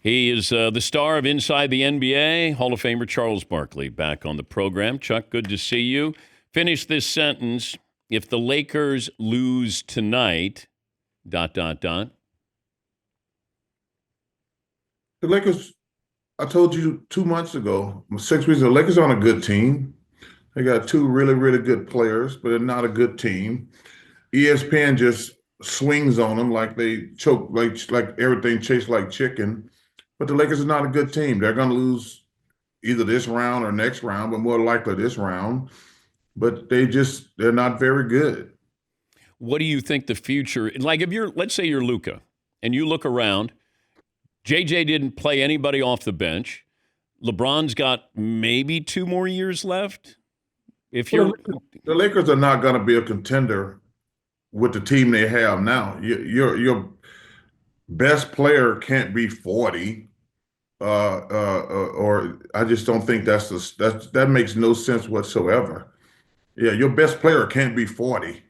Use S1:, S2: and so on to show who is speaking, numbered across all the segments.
S1: He is the star of Inside the NBA, Hall of Famer Charles Barkley, back on the program. Chuck, good to see you. Finish this sentence. If the Lakers lose tonight, ...
S2: The Lakers, I told you 2 months ago, 6 weeks ago, the Lakers are on a good team. They got two really, really good players, but they're not a good team. ESPN just swings on them like they choke, like everything chased like chicken. But the Lakers are not a good team. They're going to lose either this round or next round, but more likely this round. But they're not very good.
S1: What do you think the future, like if let's say you're Luka and you look around, JJ didn't play anybody off the bench. LeBron's got maybe 2 more years left. If
S2: Well,
S1: you're,
S2: the Lakers are not going to be a contender with the team they have now. Your best player can't be 40. Or I just don't think that makes no sense whatsoever. Yeah, your best player can't be 40.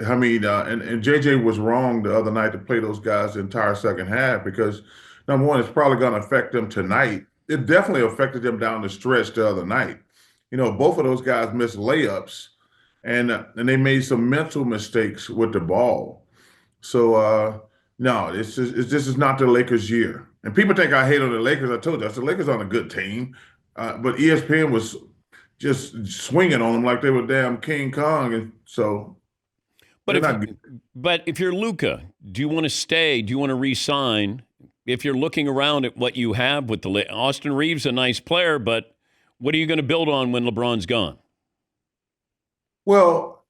S2: I mean, and JJ was wrong the other night to play those guys the entire second half because number one, it's probably going to affect them tonight. It definitely affected them down the stretch the other night. Both of those guys missed layups, and they made some mental mistakes with the ball. So no, this is not the Lakers' year. And people think I hate on the Lakers. I told you, the Lakers on a good team, but ESPN was just swinging on them like they were damn King Kong, and so
S1: but
S2: they're
S1: if
S2: not good.
S1: but if you're Luka, do you want to stay? Do you want to re-sign? If you're looking around at what you have with Austin Reeves, a nice player, but what are you going to build on when LeBron's gone?
S2: Well,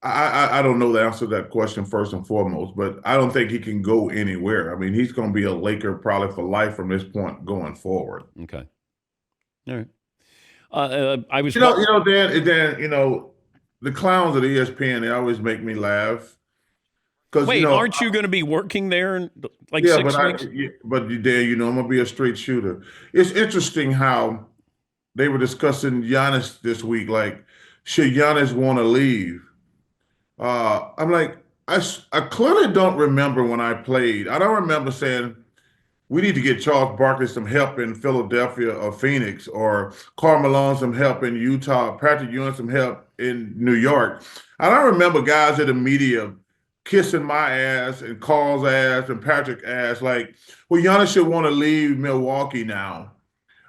S2: I don't know the answer to that question first and foremost, but I don't think he can go anywhere. I mean, he's going to be a Laker probably for life from this point going forward.
S1: Okay, all right. I was,
S2: Dan, the clowns at ESPN, they always make me laugh because
S1: wait, aren't you going to be working there in like
S2: yeah,
S1: 6 weeks?
S2: but Dan, I'm gonna be a straight shooter. It's interesting how they were discussing Giannis this week. Like, should Giannis want to leave? I'm like, I clearly don't remember when I played. I don't remember saying we need to get Charles Barkley some help in Philadelphia or Phoenix, or Karl Malone some help in Utah, Patrick Ewing some help in New York. I don't remember guys in the media kissing my ass and Carl's ass and Patrick's ass like, well, Giannis should want to leave Milwaukee now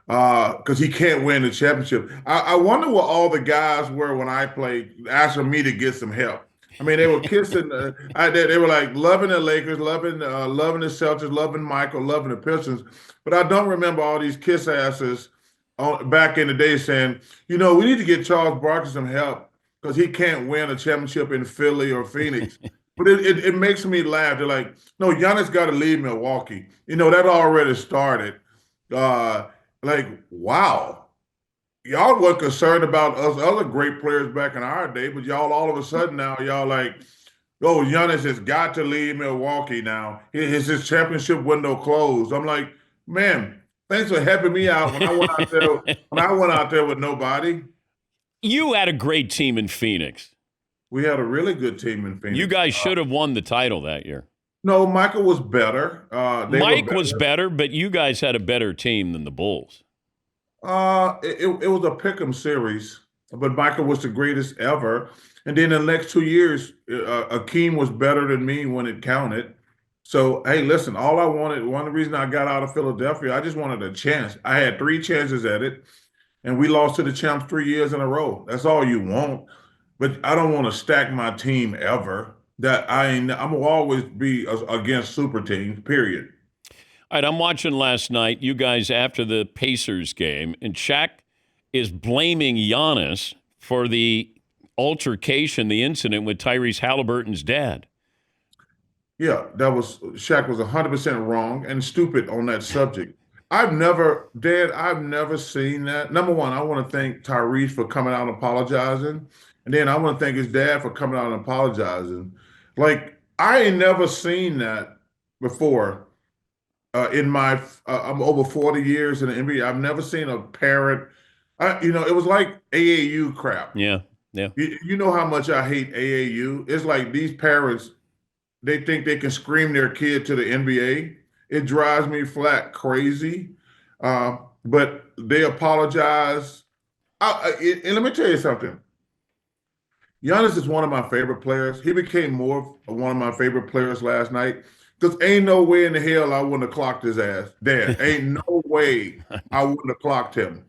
S2: because he can't win the championship. I wonder what all the guys were when I played, asking me to get some help. I mean, they were kissing. They were like loving the Lakers, loving the Celtics, loving Michael, loving the Pistons. But I don't remember all these kiss asses back in the day saying, we need to get Charles Barkley some help because he can't win a championship in Philly or Phoenix. But it makes me laugh. They're like, no, Giannis got to leave Milwaukee. That already started. Like, wow. Y'all were concerned about us other great players back in our day, but y'all all of a sudden now, y'all like, oh, Giannis has got to leave Milwaukee now. His championship window closed. I'm like, man, thanks for helping me out when I went out there with nobody.
S1: You had a great team in Phoenix.
S2: We had a really good team in Phoenix.
S1: You guys should have won the title that year.
S2: No, Michael was better.
S1: Mike was better, but you guys had a better team than the Bulls.
S2: It was a pick'em series, but Michael was the greatest ever. And then the next 2 years, Akeem was better than me when it counted. So, hey, listen, all I wanted, one of the reasons I got out of Philadelphia, I just wanted a chance. I had 3 chances at it, and we lost to the champs 3 years in a row. That's all you want. But I don't want to stack my team ever. I'm gonna always be against super teams, period.
S1: All right, I'm watching last night, you guys after the Pacers game, and Shaq is blaming Giannis for the altercation, the incident with Tyrese Halliburton's dad.
S2: Yeah, Shaq was 100% wrong and stupid on that subject. I've never seen that. Number one, I want to thank Tyrese for coming out and apologizing. And then I want to thank his dad for coming out and apologizing. Like, I ain't never seen that before. I'm over 40 years in the NBA. I've never seen a parent. It was like AAU crap.
S1: Yeah, yeah.
S2: You know how much I hate AAU. It's like these parents, they think they can scream their kid to the NBA. it drives me flat crazy. But they apologize. And let me tell you something. Giannis is one of my favorite players. He became more of one of my favorite players last night because ain't no way in the hell I wouldn't have clocked his ass. There ain't no way I wouldn't have clocked him.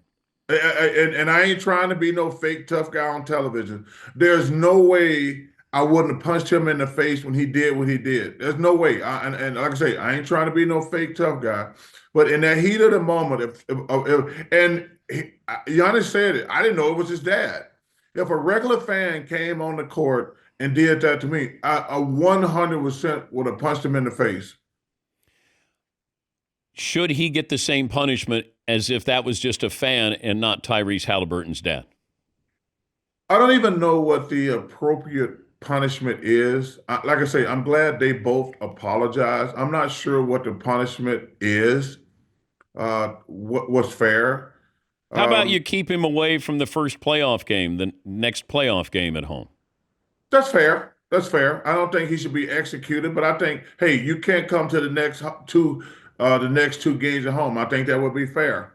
S2: And I ain't trying to be no fake tough guy on television. There's no way I wouldn't have punched him in the face when he did what he did. There's no way. And like I say, I ain't trying to be no fake tough guy. But in that heat of the moment, Giannis said it, I didn't know it was his dad. If a regular fan came on the court and did that to me, I 100% would have punched him in the face.
S1: Should he get the same punishment as if that was just a fan and not Tyrese Halliburton's dad?
S2: I don't even know what the appropriate punishment is. Like I say, I'm glad they both apologized. I'm not sure what the punishment is, what was fair.
S1: How about you keep him away from the first playoff game, the next playoff game at home?
S2: That's fair. That's fair. I don't think he should be executed, but I think, hey, you can't come to the next two games at home. I think that would be fair.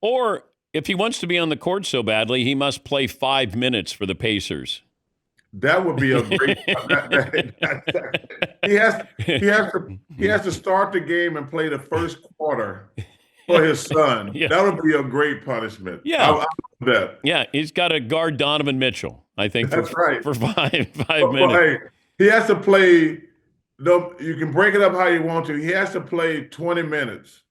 S1: Or if he wants to be on the court so badly, he must play 5 minutes for the Pacers.
S2: That would be a great. He has to start the game and play the first quarter for his son.
S1: Yeah.
S2: That would be a great punishment.
S1: Yeah.
S2: I love that.
S1: Yeah, he's got to guard Donovan Mitchell, I think,
S2: That's right.
S1: for five
S2: But,
S1: minutes.
S2: hey, he has to play. You can break it up how you want to. He has to play 20 minutes.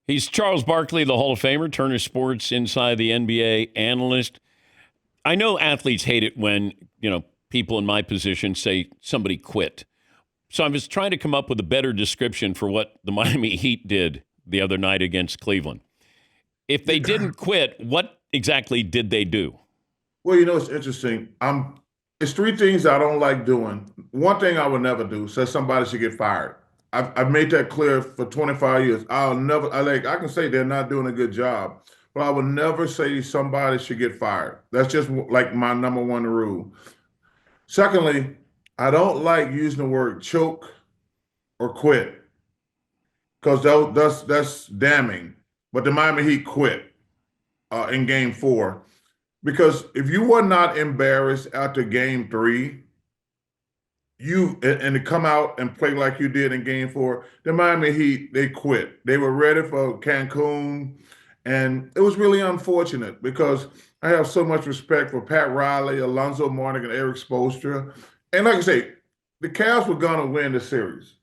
S1: He's Charles Barkley, the Hall of Famer, Turner Sports Inside the NBA analyst. I know athletes hate it when, people in my position say somebody quit. So I was trying to come up with a better description for what the Miami Heat did the other night against Cleveland. If they didn't quit, what exactly did they do?
S2: Well, it's interesting. It's three things I don't like doing. One thing I would never do, says somebody should get fired. I've made that clear for 25 years. I can say they're not doing a good job, but I would never say somebody should get fired. That's just like my number one rule. Secondly, I don't like using the word choke or quit because that's damning. But the Miami Heat quit in Game 4 because if you were not embarrassed after Game 3, and to come out and play like you did in Game 4, the Miami Heat, they quit. They were ready for Cancun, and it was really unfortunate because I have so much respect for Pat Riley, Alonzo Mourning, and Eric Spoelstra. And like I say, the Cavs were going to win the series.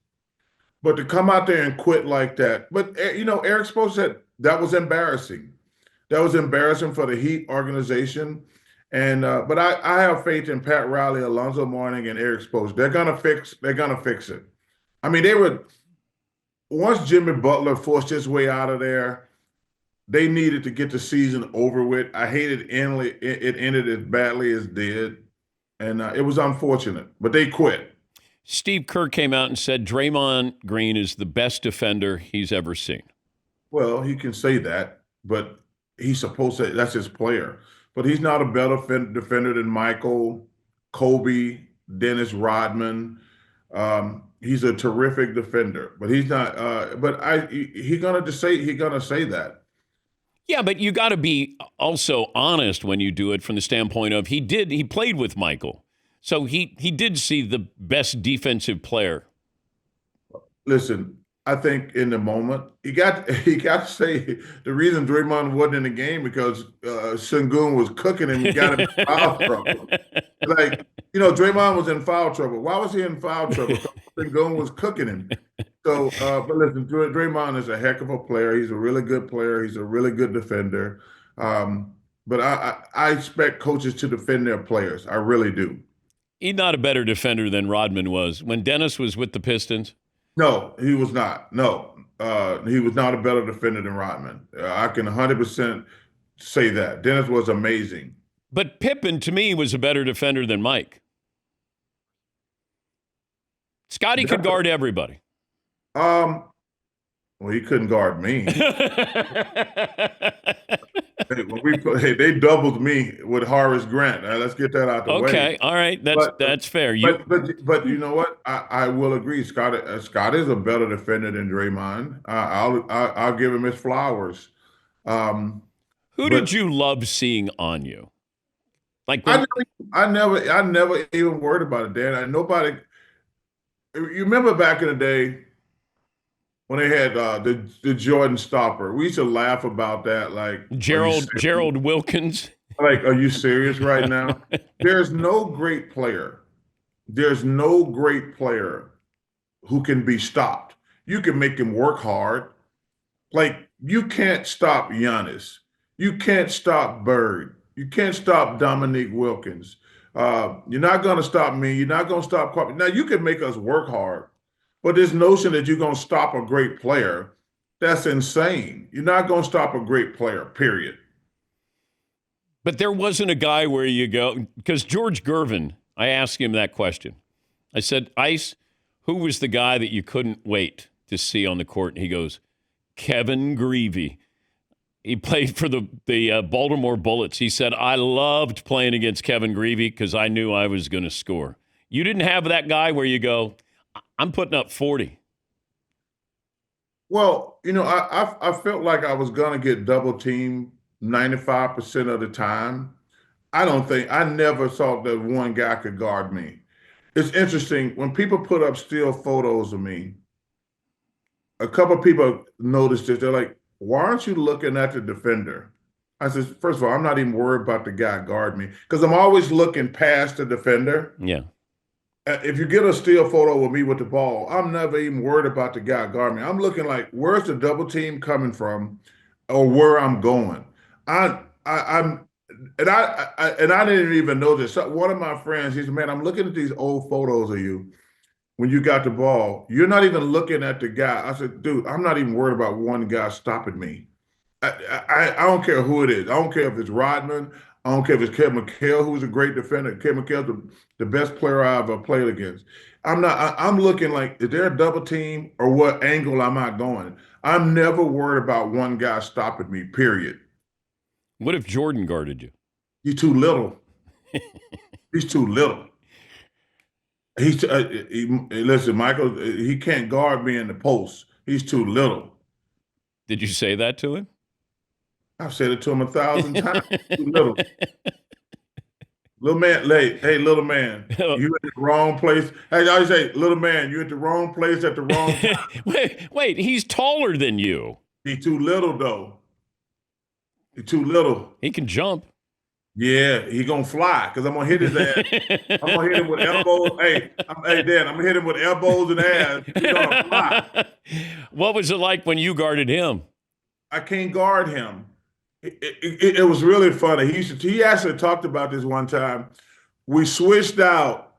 S2: But to come out there and quit like that, but Eric Spoelstra said that was embarrassing. That was embarrassing for the Heat organization. And but I have faith in Pat Riley, Alonzo Mourning, and Eric Spoelstra. They're gonna fix it. I mean, once Jimmy Butler forced his way out of there, they needed to get the season over with. I hated it ended as badly as it did, and it was unfortunate. But they quit.
S1: Steve Kerr came out and said Draymond Green is the best defender he's ever seen.
S2: Well, he can say that, but he's supposed to. That's his player. But he's not a better defender than Michael, Kobe, Dennis Rodman. He's a terrific defender, but he's not. He's gonna say that.
S1: Yeah, but you got to be also honest when you do it from the standpoint of he played with Michael, so he did see the best defensive player.
S2: Listen, I think in the moment he got to say the reason Draymond wasn't in the game because Sengun was cooking him. He got him in foul trouble. Like Draymond was in foul trouble. Why was he in foul trouble? Because Sengun was cooking him. So, but listen, Draymond is a heck of a player. He's a really good player. He's a really good defender. But I expect coaches to defend their players. I really do.
S1: He's not a better defender than Rodman was when Dennis was with the Pistons.
S2: No, he was not. No, he was not a better defender than Rodman. I can 100% say that. Dennis was amazing.
S1: But Pippen, to me, was a better defender than Mike. Scotty could guard everybody.
S2: Well, he couldn't guard me. They doubled me with Horace Grant. Now, let's get that out the way.
S1: Okay, all right,
S2: But
S1: that's fair.
S2: but you know what? I will agree. Scott is a better defender than Draymond. I'll give him his flowers. Um,
S1: Who did
S2: but
S1: you love seeing on you? Like
S2: I
S1: when
S2: never, I never even worried about it, Dan. Nobody. You remember back in the day when they had the Jordan stopper? We used to laugh about that. Like, are you serious?
S1: Gerald Wilkins?
S2: Like, are you serious right now? There's no great player. There's no great player who can be stopped. You can make him work hard. Like, you can't stop Giannis. You can't stop Bird. You can't stop Dominique Wilkins. You're not going to stop me. You're not going to stop Kwame. Now, you can make us work hard, but this notion that you're going to stop a great player, that's insane. You're not going to stop a great player, period.
S1: But there wasn't a guy where you go, because George Gervin, I asked him that question. I said, Ice, who was the guy that you couldn't wait to see on the court? And he goes, Kevin Grievy. He played for the Baltimore Bullets. He said, I loved playing against Kevin Grievy because I knew I was going to score. You didn't have that guy where you go, I'm putting up 40.
S2: Well, I felt like I was going to get double teamed 95% of the time. I never thought that one guy could guard me. It's interesting when people put up still photos of me. A couple of people noticed this. They're like, why aren't you looking at the defender? I said, first of all, I'm not even worried about the guy guard me because I'm always looking past the defender.
S1: Yeah.
S2: If you get a still photo with me with the ball, I'm never even worried about the guy guard me. I'm looking like, where's the double team coming from or where I'm going? I'm and I didn't even know this. So one of my friends, he said, man, I'm looking at these old photos of you when you got the ball. You're not even looking at the guy. I said, dude, I'm not even worried about one guy stopping me. I don't care who it is. I don't care if it's Rodman. I don't care if it's Kevin McHale, who's a great defender. Kevin McHale's the best player I ever played against. I'm looking like, is there a double team or what angle am I going? I'm never worried about one guy stopping me, period.
S1: What if Jordan guarded you?
S2: He's too little. He's too little. Listen, Michael, he can't guard me in the post. He's too little.
S1: Did you say that to him?
S2: I've said it to him 1,000 times. Too little. Little man, hey, little man, you in the wrong place. Hey, I always say, little man, you at the wrong place at the wrong time.
S1: wait, he's taller than you.
S2: He's too little, though. He's too little.
S1: He can jump.
S2: Yeah, he gonna fly because I'm gonna hit his ass. I'm gonna hit him with elbows. Hey, Dan, I'm gonna hit him with elbows and ass. He's gonna fly.
S1: What was it like when you guarded him?
S2: I can't guard him. It was really funny. He actually talked about this one time. We switched out,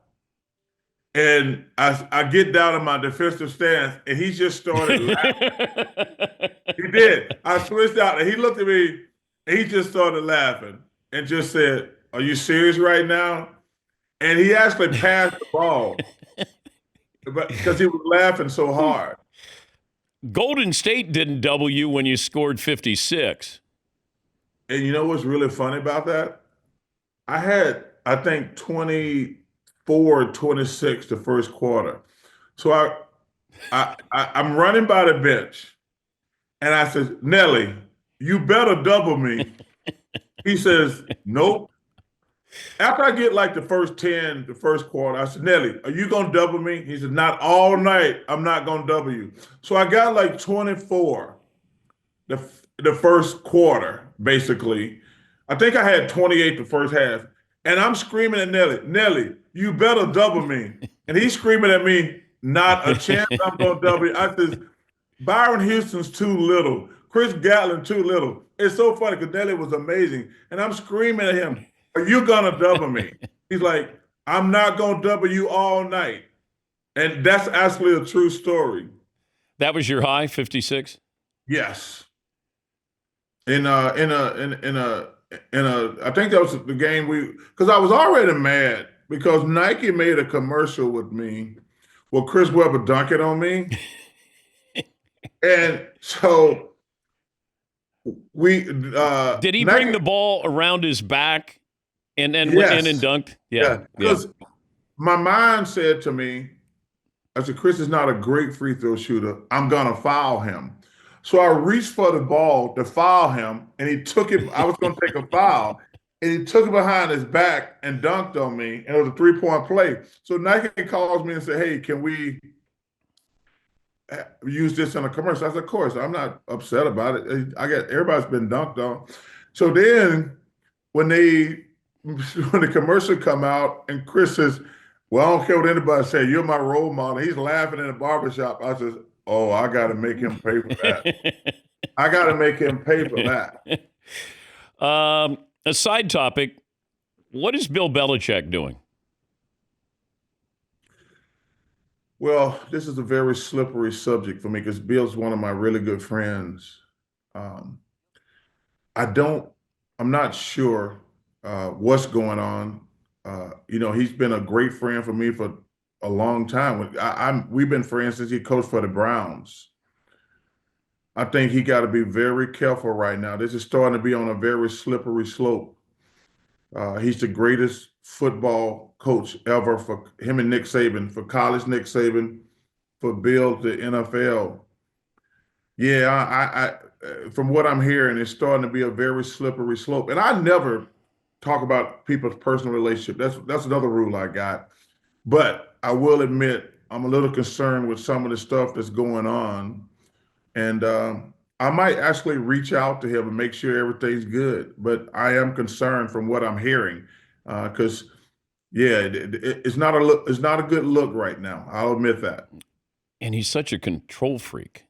S2: and I get down in my defensive stance, and he just started laughing. He did. I switched out, and he looked at me, and he just started laughing and just said, "Are you serious right now?" And he actually passed the ball because he was laughing so hard.
S1: Golden State didn't double you when you scored 56.
S2: And you know what's really funny about that? I had, I think, 24, 26 the first quarter. So I'm running by the bench, and I said, Nelly, you better double me. He says, nope. After I get like the first 10, the first quarter, I said, Nelly, are you going to double me? He said, not all night. I'm not going to double you. So I got like 24 the first quarter, basically. I think I had 28 the first half. And I'm screaming at Nelly, you better double me. And he's screaming at me, not a chance I'm going to double you. I said, Byron Houston's too little. Chris Gatlin too little. It's so funny because Nelly was amazing. And I'm screaming at him, are you going to double me? He's like, I'm not going to double you all night. And that's actually a true story.
S1: That was your high, 56?
S2: Yes. I think that was the game because I was already mad because Nike made a commercial with me with Chris Webber dunking on me. And so We
S1: Did he bring
S2: Nike,
S1: the ball around his back and went in and
S2: yes,
S1: dunked? Yeah,
S2: yeah,
S1: yeah.
S2: because my mind said to me, I said, Chris is not a great free throw shooter. I'm gonna foul him. So I reached for the ball to foul him, and he took it. I was gonna take a foul, and he took it behind his back and dunked on me, and it was a 3-point play. So Nike calls me and said, "Hey, can we use this in a commercial?" I said, "Of course." I'm not upset about it. I got everybody's been dunked on. So then when they when the commercial come out and Chris says, "Well, I don't care what anybody say, you're my role model." He's laughing in the barbershop. I says, "Oh, I got to make him pay for that. I got to make him pay for that."
S1: A side topic: what is Bill Belichick doing?
S2: Well, this is a very slippery subject for me because Bill's one of my really good friends. Um, I don't, I'm not sure what's going on. He's been a great friend for me for a long time. We've been friends since he coached for the Browns. I think he got to be very careful right now. This is starting to be on a very slippery slope. He's the greatest football coach ever for him and Nick Saban, for college Nick Saban, for Bill to NFL. Yeah, from what I'm hearing, it's starting to be a very slippery slope. And I never talk about people's personal relationship. That's another rule I got. But I will admit I'm a little concerned with some of the stuff that's going on, and I might actually reach out to him and make sure everything's good. But I am concerned from what I'm hearing, because yeah, it's not a look. It's not a good look right now. I'll admit that.
S1: And he's such a control freak,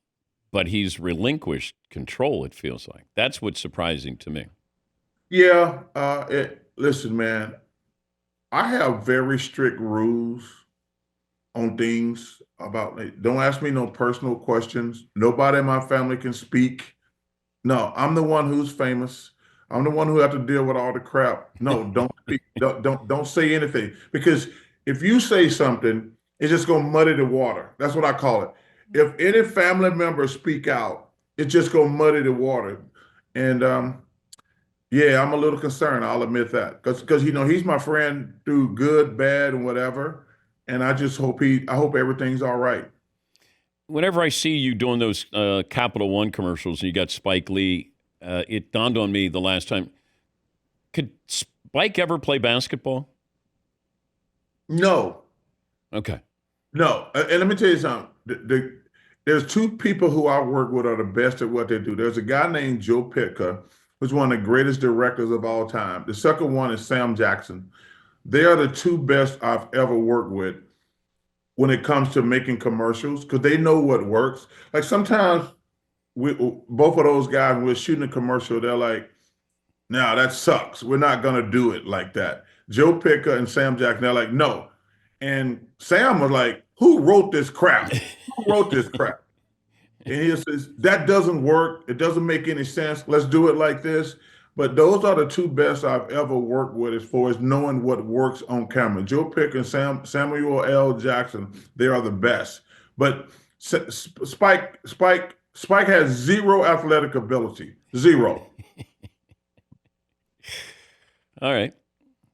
S1: but he's relinquished control, it feels like. That's what's surprising to me.
S2: Yeah. Listen, man. I have very strict rules on things about. Don't ask me no personal questions. Nobody in my family can speak. No, I'm the one who's famous. I'm the one who have to deal with all the crap. No, don't speak. Don't say anything because if you say something, it's just gonna muddy the water. That's what I call it. If any family members speak out, it's just gonna muddy the water. And yeah, I'm a little concerned. I'll admit that because he's my friend through good, bad, and whatever. And I just hope I hope everything's all right.
S1: Whenever I see you doing those Capital One commercials and you got Spike Lee, it dawned on me the last time. Could Spike ever play basketball?
S2: No,
S1: Okay.
S2: no. And let me tell you something. There's two people who I work with are the best at what they do. There's a guy named Joe Pitka, who's one of the greatest directors of all time. The second one is Sam Jackson. They are the two best I've ever worked with when it comes to making commercials because they know what works. Like sometimes both of those guys, when we're shooting a commercial, they're like, "No, that sucks. We're not gonna do it like that." Joe Picker and Sam Jackson, they're like, "No." And Sam was like, "Who wrote this crap? Who wrote this crap?" And he says, "That doesn't work. It doesn't make any sense. Let's do it like this." But those are the two best I've ever worked with as far as knowing what works on camera. Joe Pick and Samuel L. Jackson, they are the best. But Spike has zero athletic ability. Zero.
S1: All right.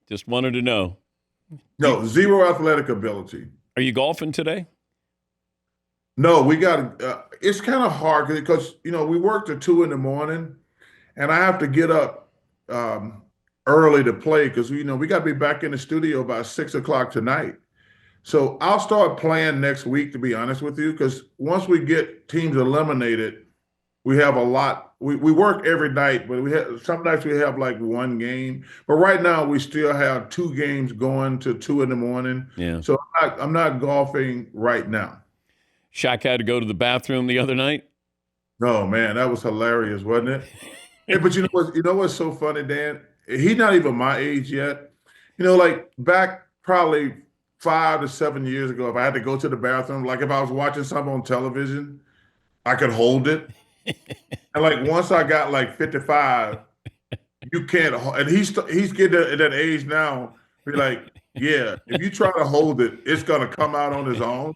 S1: Just wanted to know. You,
S2: No, zero athletic ability.
S1: are you golfing today?
S2: No, we got. It's kind of hard because we work till 2 in the morning, and I have to get up um, early to play because we got to be back in the studio by 6 o'clock tonight. So I'll start playing next week, to be honest with you, because once we get teams eliminated, we have a lot. We work every night, but we have some nights we have like one game. But right now we still have two games going to 2 in the morning.
S1: Yeah.
S2: So I'm not golfing right now.
S1: Shaq had to go to the bathroom the other night.
S2: No, man, that was hilarious, wasn't it? Hey, but you know what's so funny, Dan? He's not even my age yet. Like back probably 5 to 7 years ago, if I had to go to the bathroom, like if I was watching something on television, I could hold it. And like once I got like 55, you can't. And he's getting at that age now. Be like, yeah, if you try to hold it, it's gonna come out on its own.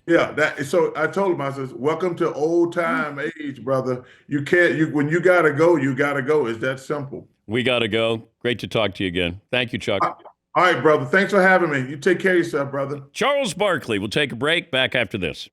S2: Yeah, so I told him, I says, welcome to old time age, brother. You can't when you gotta go, you gotta go. It's that simple.
S1: We got to go. Great to talk to you again. Thank you, Chuck.
S2: All right, brother. Thanks for having me. You take care of yourself, brother.
S1: Charles Barkley. We'll take a break. Back after this.